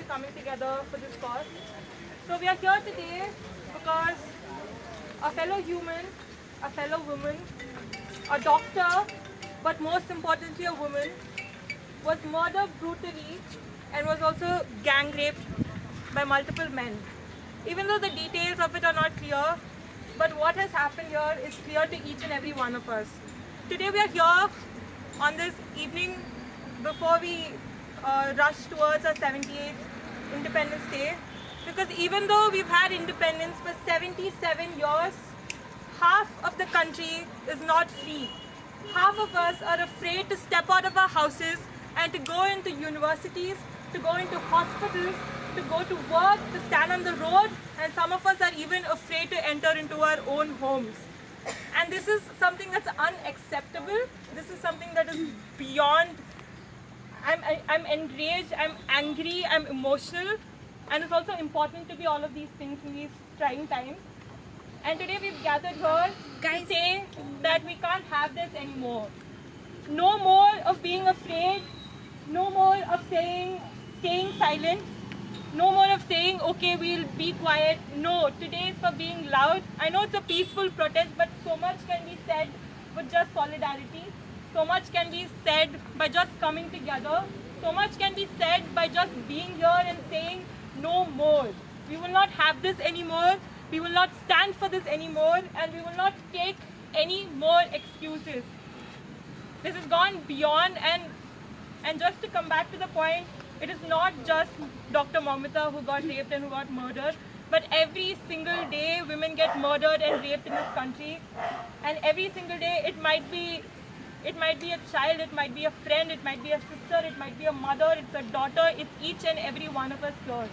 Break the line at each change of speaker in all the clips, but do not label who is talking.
coming together for this cause. So we are here today because a fellow human, a fellow woman, a doctor, but most importantly a woman, was murdered brutally and was also gang raped by multiple men. Even though the details of it are not clear, but what has happened here is clear to each and every one of us. Today we are here on this evening before we rush towards our 78th Independence Day, because even though we've had independence for 77 years, half of the country is not free. Half of us are afraid to step out of our houses and to go into universities, to go into hospitals, to go to work, to stand on the road, and some of us are even afraid to enter into our own homes. And this is something that's unacceptable. This is something that is beyond. I'm enraged, I'm angry, I'm emotional, and it's also important to be all of these things in these trying times. And today we've gathered here to say that we can't have this anymore. No more of being afraid, no more of staying silent, no more of saying, okay, we'll be quiet. No, today is for being loud. I know it's a peaceful protest, but so much can be said with just solidarity. So much can be said by just coming together. So much can be said by just being here and saying, no more. We will not have this anymore. We will not stand for this anymore, and we will not take any more excuses. This has gone beyond, and just to come back to the point, it is not just Dr. Moumita who got raped and who got murdered, but every single day women get murdered and raped in this country. And every single day it might be a child, it might be a friend, it might be a sister, it might be a mother, it's a daughter, it's each and every one of us here.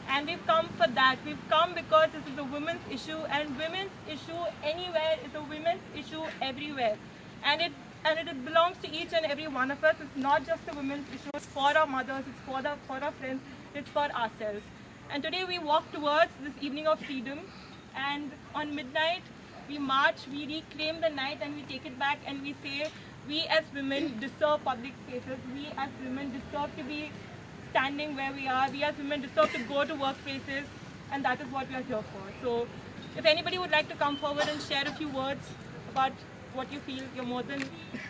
And we've come for that. We've come because this is a women's issue, and women's issue anywhere is a women's issue everywhere. And it belongs to each and every one of us. It's not just a women's issue, it's for our mothers, it's for our friends, it's for ourselves. And today we walk towards this evening of freedom, and on midnight we march, we reclaim the night and we take it back, and we say we as women deserve public spaces, we as women deserve to be standing where we are, we as women deserve to go to workplaces, and that is what we are here for. So if anybody would like to come forward and share a few words about what you feel, you're more than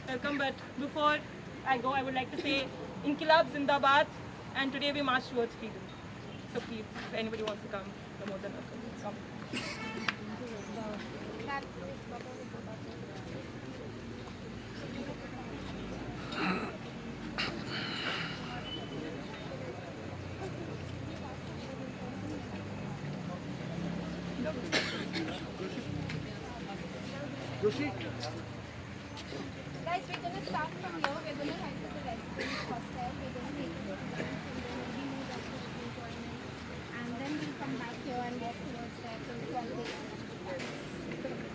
welcome. But before I go, I would like to say Inkilab Zindabad, and today we march towards freedom. So please, if anybody wants to come, you're more than welcome. Come.
Guys, we're going to start from here. We're going to head to the residence hostel. We're going to take the and then we'll come back here and walk towards there to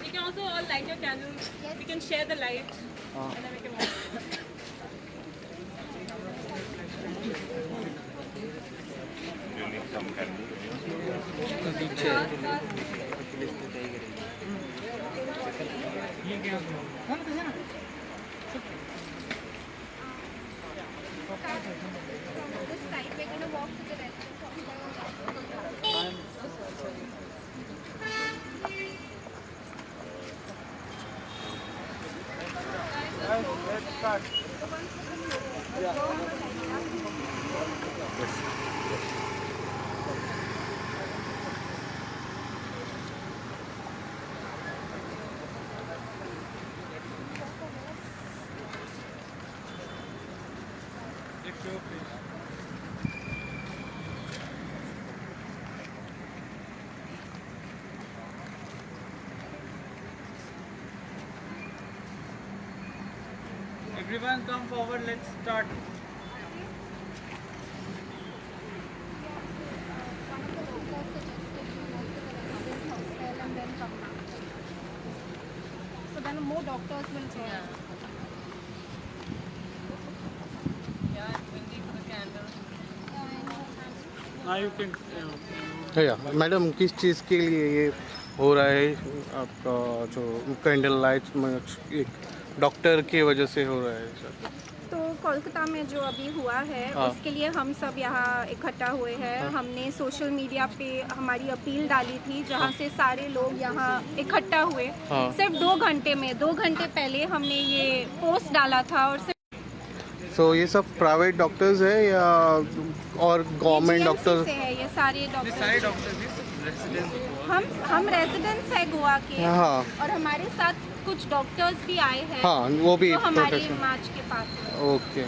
We can also all light your candles. Yes. We can share the light, and then we can walk.
You need some candles.
from this side. We're going to walk to the residence hostel.
Let's start.
Everyone come forward, let's start.
One of the doctors suggested we walk to the residence hostel and then come back. So then more doctors will join.
Now you can.
भैया madam किस चीज़ के लिए ये हो रहा है आपका जो कैंडल लाइट एक डॉक्टर की वजह से हो रहा है सर?
तो कोलकाता में जो अभी हुआ है
हाँ।
उसके लिए हम सब यहाँ इकट्ठा हुए हैं। हमने सोशल मीडिया पे हमारी अपील डाली थी जहाँ से सारे लोग यहाँ इकट्ठा हुए।
हाँ।
सिर्फ 2 घंटे में 2 घंटे पहले हमने ये पोस्ट डाला था और सिर्फ
सो ये सब प्राइवेट डॉक्टर्स है या और गवर्नमेंट
GMC
डॉक्टर्स?
से है ये सारे
सारे
डॉक्टर।
डॉक्टर रेसिडेंट
हम रेजिडेंट्स है गोवा के
हाँ
और हमारे साथ कुछ डॉक्टर्स भी आए हैं
हाँ वो भी
जो हमारे
प्रोटेक्शन।
मार्च के पास हैं।
ओके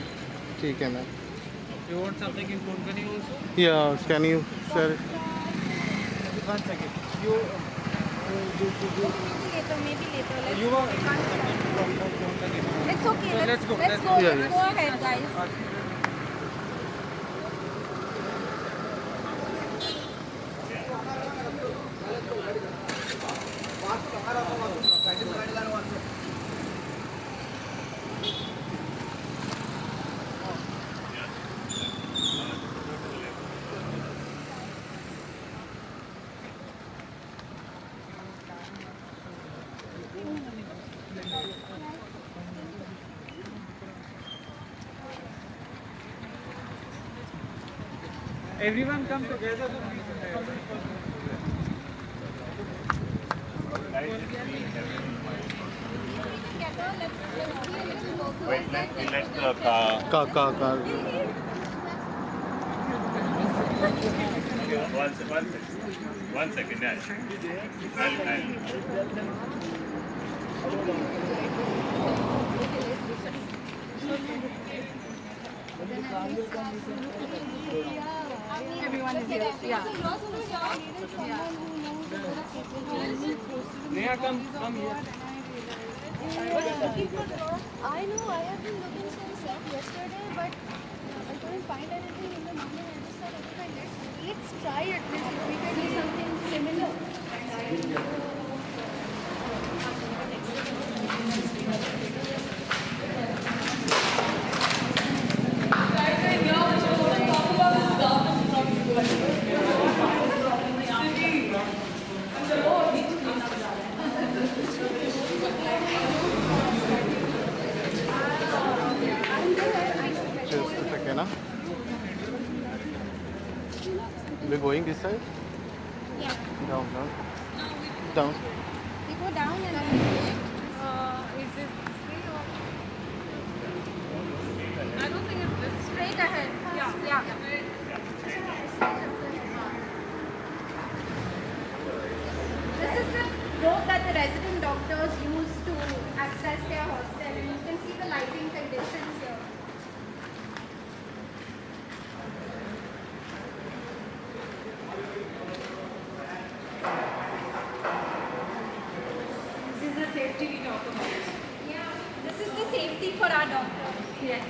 ठीक है ma'am.
You want something in Konkani also?
या can you sir?
1 second. You
Maybe later.
you are something from Konkani.
It's okay.
So let's go.
Let's go.
Yeah,
Let's go ahead, guys.
Everyone come together.
Wait, let the car.
का
One second, yeah. I'll
Everyone is here. Yeah.
Neha, come here.
I know, I have been looking since yesterday, but I couldn't find anything in the morning. I just thought, okay, let's try at least if we can do something similar.
just a second ना. We're going this side?
Yeah.
Down.
We go down and then
Is it straight or? I don't think it's this.
straight ahead.
Yeah.
Yeah. This is the road that the resident doctors use to access their hostel, and you can see the lighting conditions here.
This is the safety we talk about.
Yeah. This is the safety for our doctor.
Yes.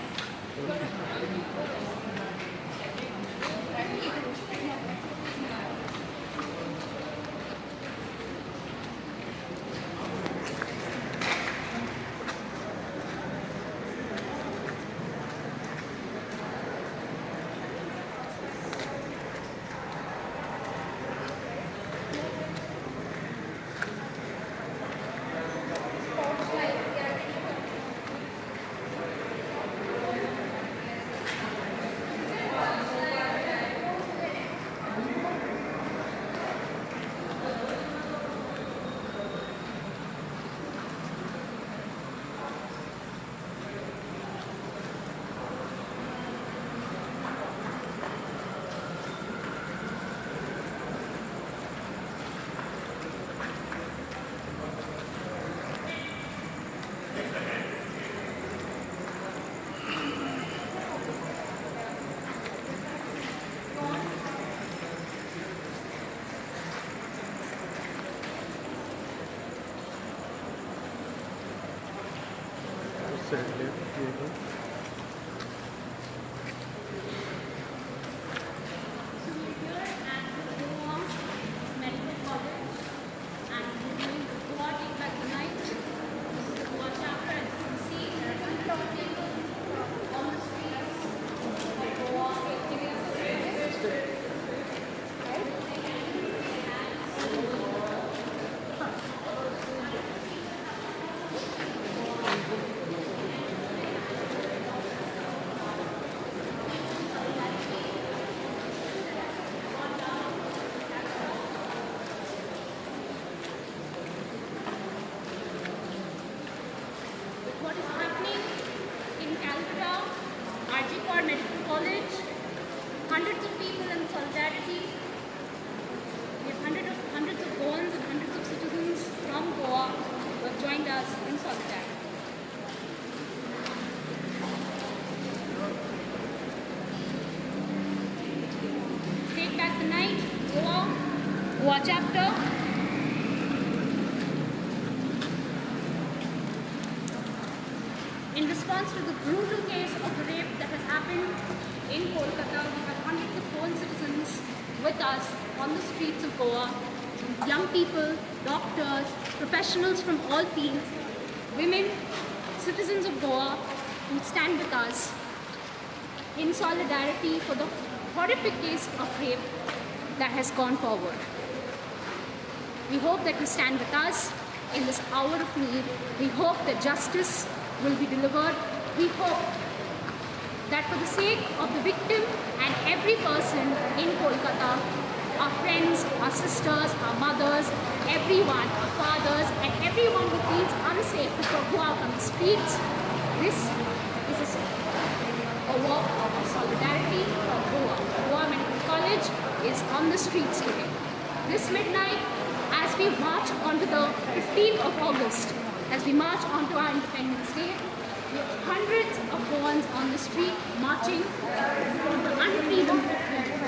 Goa chapter. In response to the brutal case of rape that has happened in Kolkata, we have hundreds of Goan citizens with us on the streets of Goa. Young people, doctors, professionals from all fields, women, citizens of Goa who stand with us in solidarity for the horrific case of rape that has gone forward. We hope that you stand with us in this hour of need. We hope that justice will be delivered. We hope that for the sake of the victim and every person in Kolkata, our friends, our sisters, our mothers, everyone, our fathers, and everyone who feels unsafe to go out on the streets, this is a walk of solidarity for Goa. Goa Medical College is on the streets today. This midnight, as we march onto the 15th of August, as we march onto our Independence Day, we have hundreds of Goans on the street marching for the unfreedom of women.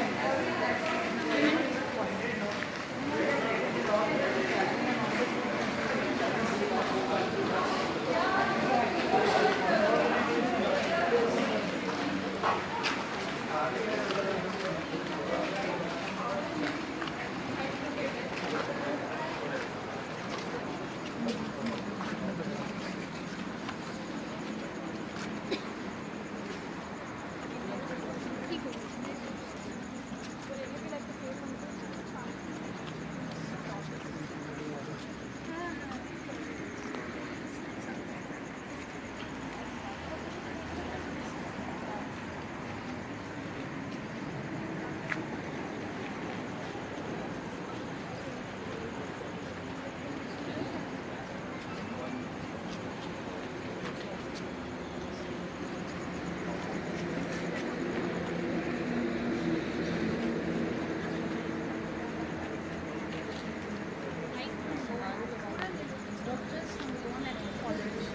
Doctors from Goa Medical College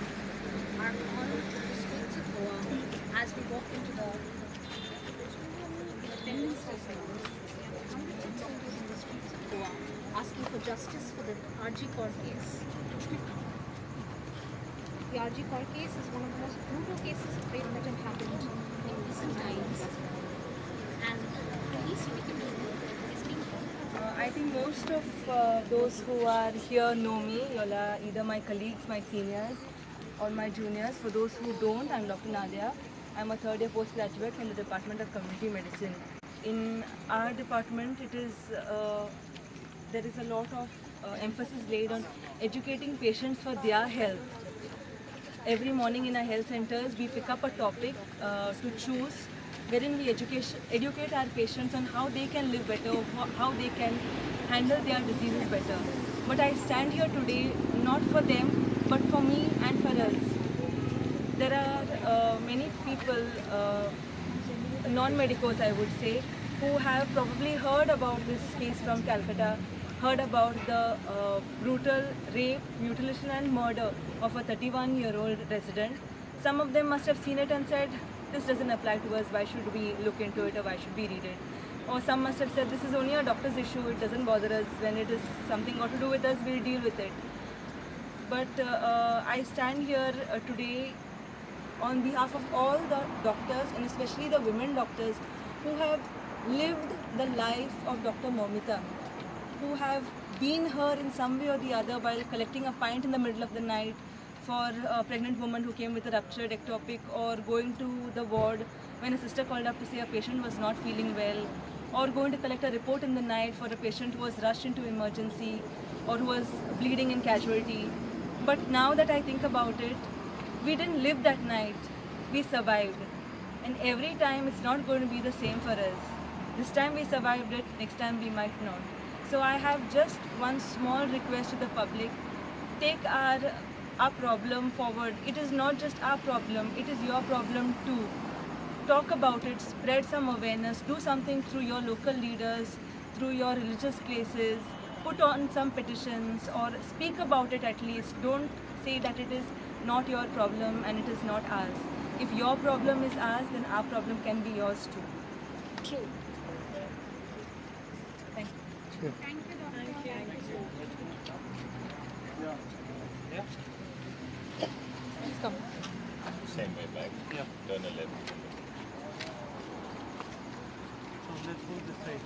are on the streets of Goa as we walk into the Independence Day ground. Hundreds of doctors in the streets of Goa asking for justice for the RG Kaur case. The RG Kaur case is one of the most brutal cases of rape that have happened in recent times, and the least we can do is being
I think most of those who are here know me. You're either my colleagues, my seniors, or my juniors. For those who don't, I'm Dr. Nadia. I'm a third-year postgraduate in the Department of Community Medicine. In our department, there is a lot of emphasis laid on educating patients for their health. Every morning in our health centers, we pick up a topic to choose, wherein we educate our patients on how they can live better, how they can handle their diseases better. But I stand here today not for them, but for me and for us. There are many people, non-medicos I would say, who have probably heard about this case from Calcutta, heard about the brutal rape, mutilation and murder of a 31-year-old resident. Some of them must have seen it and said, this doesn't apply to us, why should we look into it or why should we read it? Or some must have said, this is only a doctor's issue, it doesn't bother us, when it is something got to do with us, we'll deal with it. But I stand here today on behalf of all the doctors, and especially the women doctors who have lived the life of Dr. Moumita, who have been her in some way or the other while collecting a pint in the middle of the night for a pregnant woman who came with a ruptured ectopic, or going to the ward when a sister called up to say a patient was not feeling well, or going to collect a report in the night for a patient who was rushed into emergency or who was bleeding in casualty. But now that I think about it, we didn't live that night, we survived. And every time it's not going to be the same for us. This time we survived it, next time we might not. So I have just one small request to the public: take our problem forward. It is not just our problem, it is your problem too. Talk about it, spread some awareness, do something through your local leaders, through your religious places, put on some petitions or speak about it at least. Don't say that it is not your problem and it is not ours. If your problem is ours, then our problem can be yours too.
true.
Thank you. Please come.
Same way back.
Yeah.
Turn a left.
So let's move this side.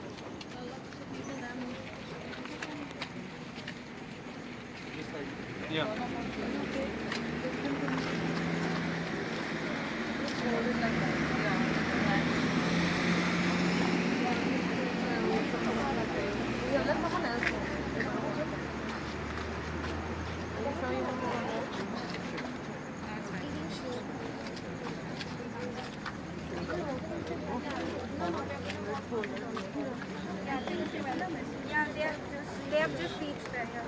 This side. Yeah.
Yeah, they have just reached there. Yeah.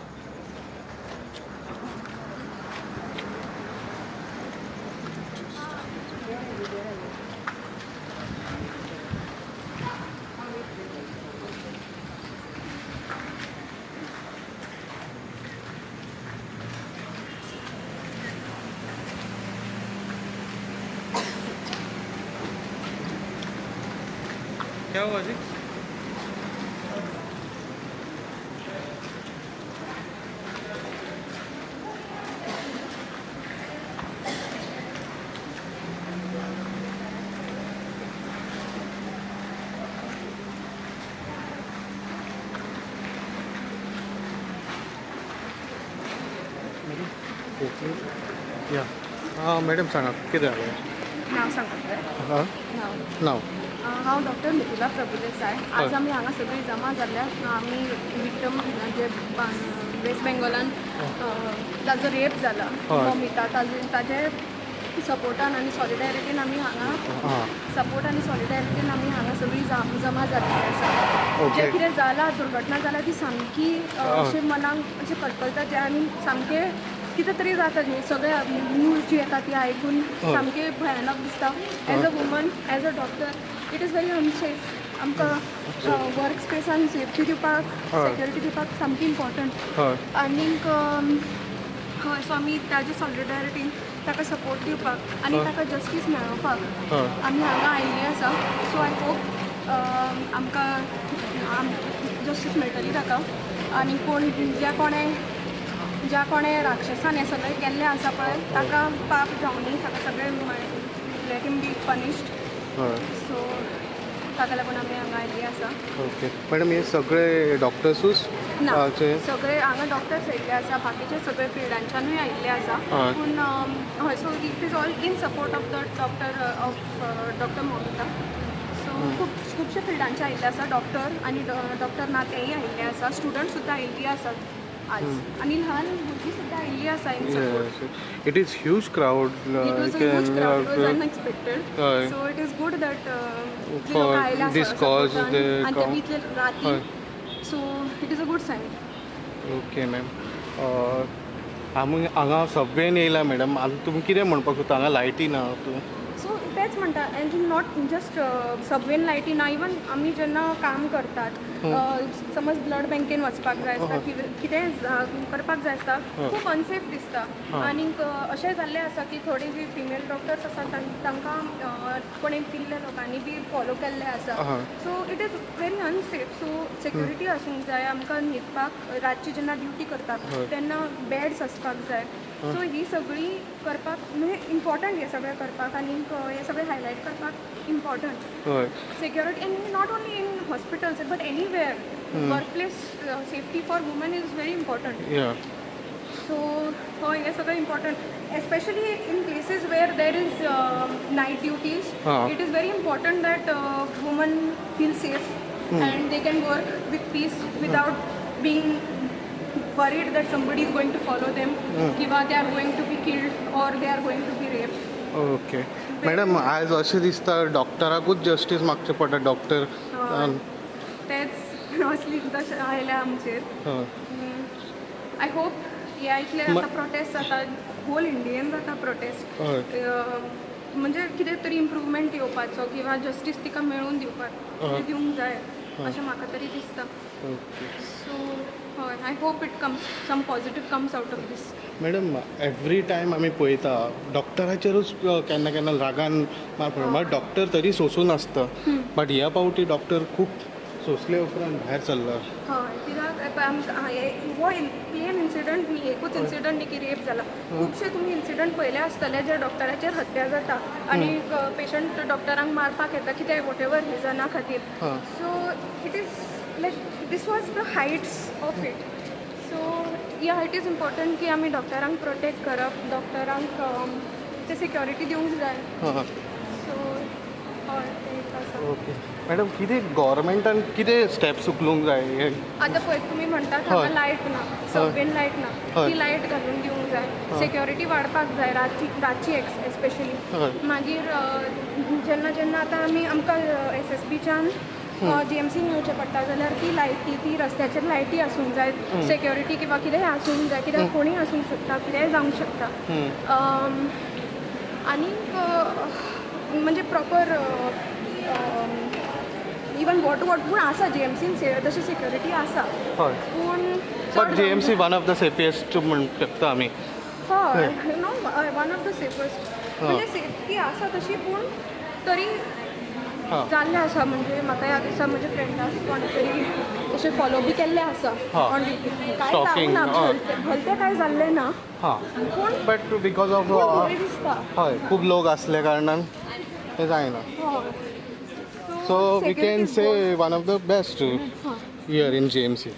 क्या हुआ जी?
या हां madam सांगा कितें जालें?
नाव सांगता
हां
नाव
नाव
हांव doctor Mithila Prabhudesai आज
हय.
आमी हांगा सगळीं जमा जाल्ल्यात आमी विक्टम जे वेस्ट बेंगॉलान ताजो रेप जाला
हय.
ममिता ताजे सपोर्टान आनी सॉलिडॅरिटीन आमी हांगा
हां
सपोर्ट आनी सॉलिडॅरिटीन आमी हांगा सगळीं जमा जाल्लीं आसा
ओके.
जें कितें जाला दुर्घटना जाला ती सामकी अशें मनाक अशें कळकळटा जें आनी सामकें कितें तरी जाता न्ही सगळे न्यूज जी येता ती आयकून
हय.
सामकें भयानक दिसता as a woman as a doctor it is very unsafe आमकां वर्क स्पेसान सेफ्टी दिवपाक
हय.
सेक्युरिटी दिवपाक सामकी इम्पॉर्टंट
हय
आनीक हय सो आमी ताजे सॉलिडॅरिटीन ताका सपोर्ट दिवपाक आनी
हय.
ताका जस्टीस मेळोवपाक
हय
आमी हांगा आयिल्लीं आसा सो आय होप आमकां जस्टीस मेळटली ताका आनी कोण ज्या कोणें राक्षसान हें सगळें केल्लें आसा पळय ताका पाप जावनी ताका सगळें लेट हिम बी पनिश्ड
हय
सो ताका लागून आमी हांगा आयिल्लीं आसा
ओके मॅडम हे सगळे डॉक्टर्सूच
ना
जे
सगळे हांगा डॉक्टर्स येयल्ले आसा बाकीचे सगळे फिल्डांच्यानूय आयिल्ले आसा
हय.
पूण हय so it is all in support of the doctor Momita सो खुबशे फिल्डांचे आयिल्ले आसा डॉक्टर आनी डॉक्टर ना तेय आयिल्ले आसा स्टुडंट सुद्दां आयिल्लीं आसात आज आनी ल्हान भुरगीं सुद्दां आयिल्लीं आसा इन support
it is huge crowd
It was a huge crowd. It was unexpected.
Hय.
So it is good that
For this cause they
and
come.
ते राती.
Hय.
So it is a good sign.
Okay ma'am आमी हांगा सबवेन येयला madam आतां तुमी कितें म्हणपाक सोदता हांगा लायटी ना तूं
सो तेच म्हणटा एंड नॉट जस्ट सबवेन लायटी ना इवन आमी जेन्ना काम करतात समज ब्लड बँकेन वचपाक जाय आसता कितेंय करपाक जाय आसता खूब अनसेफ दिसता आनीक अशें जाल्लें आसा की थोडी जी फिमेल डॉक्टर्स आसा तांकां कोणें पिल्ल्या लोकांनी बी फॉलो केल्लें आसा सो it is very unsafe so security आसूंक जाय आमकां न्हिदपाक रातची जेन्ना ड्युटी करतात तेन्ना बॅड्स आसपाक जाय सो ही सगळी करपाक म्हणजे इम्पॉर्टंट हें सगळें करपाक आनीक हें सगळें हायलायट करपाक इम्पॉर्टंट
हय
security and not only in hospitals but anywhere workplace safety for women is very important
या
so it's very important especially in places where there is night duties it is very important that women feel safe and they can work with peace without being worried that somebody is going to follow them kiva they are going to be killed or they are going to be raped
okay madam आज अशें दिसता डॉक्टराकूच justice मागचें पडटा doctor
तेच असली तशें आयल्या आमचेर
हय
आय होप हे इतले आतां प्रोटेस्ट जाता होल इंडियेन जाता प्रोटेस्ट
हय
म्हणजे कितें तरी इम्प्रूवमेंट येवपाचो किंवा जस्टीस तिका मेळून दिवंक जाय अशें म्हाका तरी दिसता
ओके
सो हय I hope it comes some positive comes out of this
madam every time आमी पळयता डॉक्टराचेरूच केन्ना केन्ना रागान मारप डॉक्टर तरी सोंसून आसता बट ह्या पावटी डॉक्टर खूब सोंसले उपरांत भायर सरला.
हय कित्याक हो प्लेन इन्सिडंट न्ही एकूच इन्सिडंट न्ही की रेप जाला खुबशे तुमी इन्सिडंट पयले आसतले जे डॉक्टराचेर हत्या जाता आनी पेशंट डॉक्टरांक मारपाक येता कितें वॉटेवर रिजना खातीर सो it is like these was the heights of it so या इट इज इम्पॉर्टंट की आमी डॉक्टरांक प्रोटेक्ट करप डॉक्टरांक ते सिक्युरिटी दिवंक जाय सो हय ते एक आसा
ओके मॅडम कितें गव्हर्मेंटान कितें स्टेप्स उखलूंक जाय
आतां पळय तुमी म्हणटात हांगा लायट ना सबवेन लायट ना ती लायट घालून दिवंक जाय सिक्युरिटी वाडपाक जाय रातची एस्पेशली मागीर जेन्ना जेन्ना आतां आमकां SSBच्यान GMCन येवचें पडटा जाल्यार ती लायटी ती रस्त्याचेर लायटी आसूंक जाय सिक्युरिटी किंवा कितेंय आसूंक जाय कित्याक कोणीय आसूंक शकता कितेंय जावंक शकता आनीक म्हणजे प्रॉपर इवन वॉट पूण आसा GMCन तशी सिक्युरिटी आसा
हय
पूण
but GMC one of the safest म्हणून शकता आमी
हय नो वन ऑफ द सेफस्ट म्हणजे सेफ्टी आसा तशी पूण तरी जाल्लें आसा म्हणजे म्हाका याद आसा म्हज्या फ्रेंडाक कोणे तरी तशें फॉलो बी केल्लें आसा ऑन ड्युटी कांय जावंक ना भलतें कांय जाल्लें ना पूण
बट बिकॉज ऑफ
भंय दिसता
हय खूब लोक आसले कारणान तें जायना so we can say one of the best here in GMC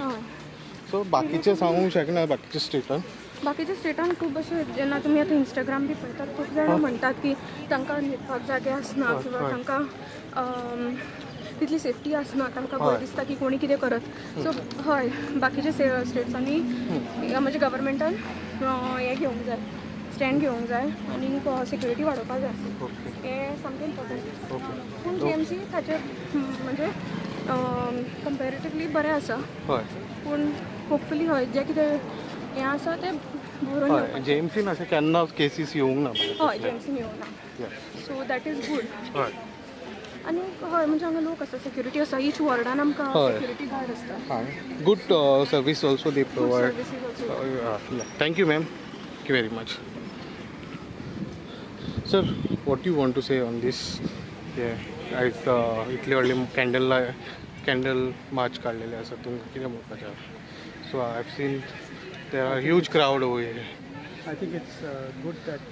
so बाकीचे सांगूंक शकना बाकीच्या स्टेटान
बाकीच्या स्टेटान खूब अशे जेन्ना तुमी आतां इंस्टाग्राम बी पळयतात खूब जाणां म्हणटात की तांकां न्हिदपाक जागे आसना किंवा तांकां तितली सेफ्टी आसना तांकां भंय दिसता की कोणी कितें करत सो हय बाकीच्या स्टेट्सांनी म्हणजे गव्हर्मेंटान हें घेवंक जाय स्टँड घेवंक जाय आनी सिक्युरिटी वाडोवपाक जाय हें सामकें इम्पॉर्टंट पूण GMC ताचेर म्हणजे कंपेरेटिवली बरें आसा पूण होपफुली हय जें कितें हें आसा तें बरोवन
हय GMCन अशें केन्ना केसीस येवंक ना
हय GMCन येवंक ना सो दॅट इज गूड
हय
आनी हय म्हणजे हांगा लोक आसा सिक्युरिटी आसा ईच वॉर्डान आमकां सिक्युरिटी गार्ड आसता
good service also they provide
services also
thank you ma'am thank you very much sir what you want to say on this आयज इतले व्हडले कॅन्डल मार्च काडलेले आसा तुमकां कितें म्हणपाचें so I have seen there are huge crowd over here
I think it's good that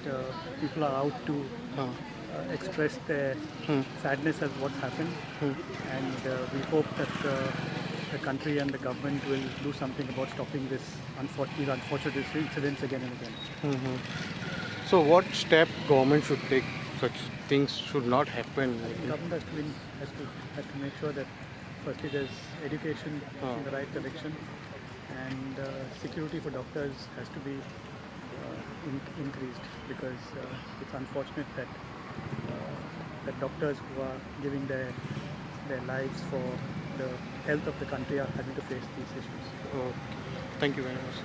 people are out to express their sadness at what's happened, and we hope that the country and the government will do something about stopping these unfortunate incidents again and again.
So what step government should take? Such things should not happen.
The government has to make sure that firstly there's education in the right direction, and security for doctors has to be increased, because it's unfortunate that doctors who are giving their lives for the health of the country are having to face these issues.
Thank you very much.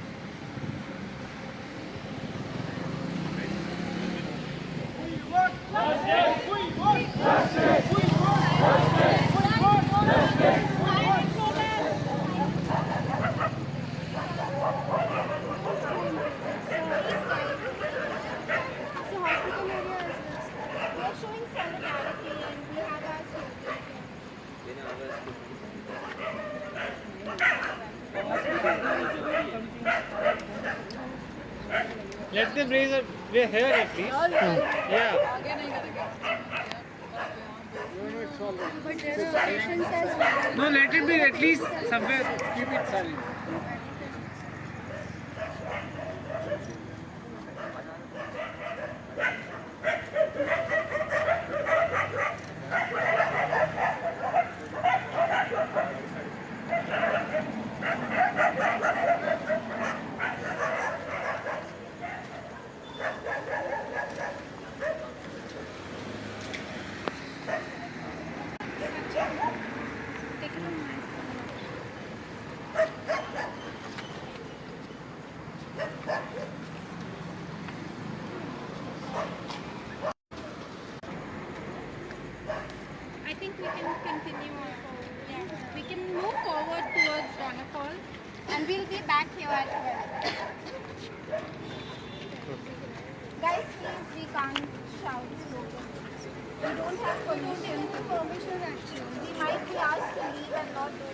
Let them raise a we're here at least. Yeah.
But there are patients as well.
No, let it be at least somewhere. Keep it silent.
I think we can continue on forward. Yeah, we can move forward towards Donapal, and we'll be back here at 12. Guys, please, we can't shout slogans. We don't have permission.
Permission actually.
We might be asked to leave and not do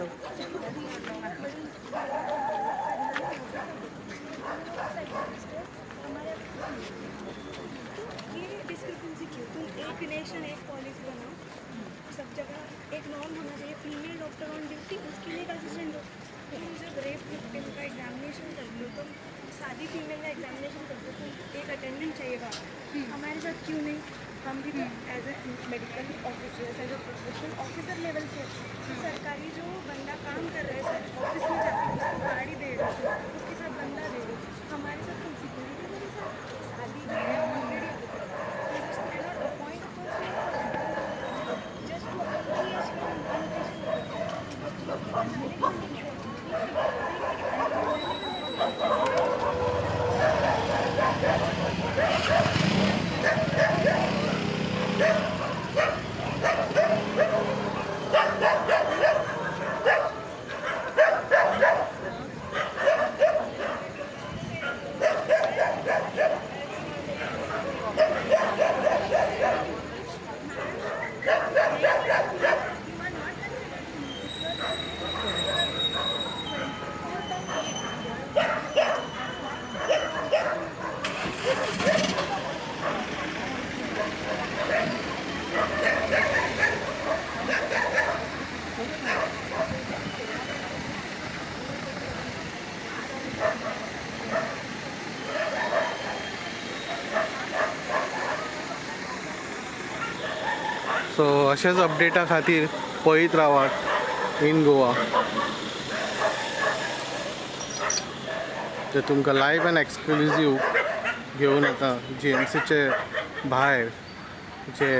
ये discrepancy क्यों? तुम एक nation एक policy बनाओ, सब जगह एक norm होना चाहिए. फीमेल डॉक्टर ऑन ड्यूटी, उसके लिए एक असिस्टेंट डॉक्टर. तुम जब रेप विक्टिम का एग्जामिनेशन कर लो, तुम शादी फीमेल का एग्जामिनेशन कर दो, तुम एक अटेंडेंट चाहिए वहाँ. हमारे साथ क्यों नहीं? हम भी तो as a medical officer, as a professional officer level के सरकारी जो बंदा काम कर रहे हैं, सर ऑफिस में जाके उसको गाड़ी दे रहे हो, उसके साथ बंदा दे रहे हो. हमारे साथ तुम सिक्योरिटी के साथ शादी जो है ऑलरेडी अपॉइंट जस्ट
सो अशाच अपडेटा खातीर पळयत रावात इन गोवा. ते तुमकां लायव्ह एंड एक्सक्लुझीव घेवन येता. GMCचे भायर जे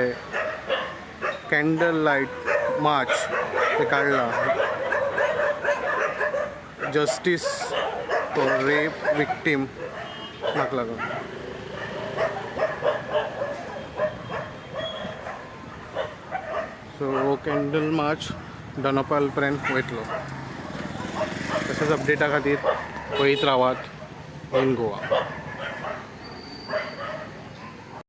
कॅन्डल लायट मार्च ते काडला जस्टीस फॉर रेप विक्टीम नाका लागून. सो हो कॅन्डल मार्च दोनापावल पर्यंत वयतलो. तशेंच अपडेटा खातीर पळयत रावात इन गोवा.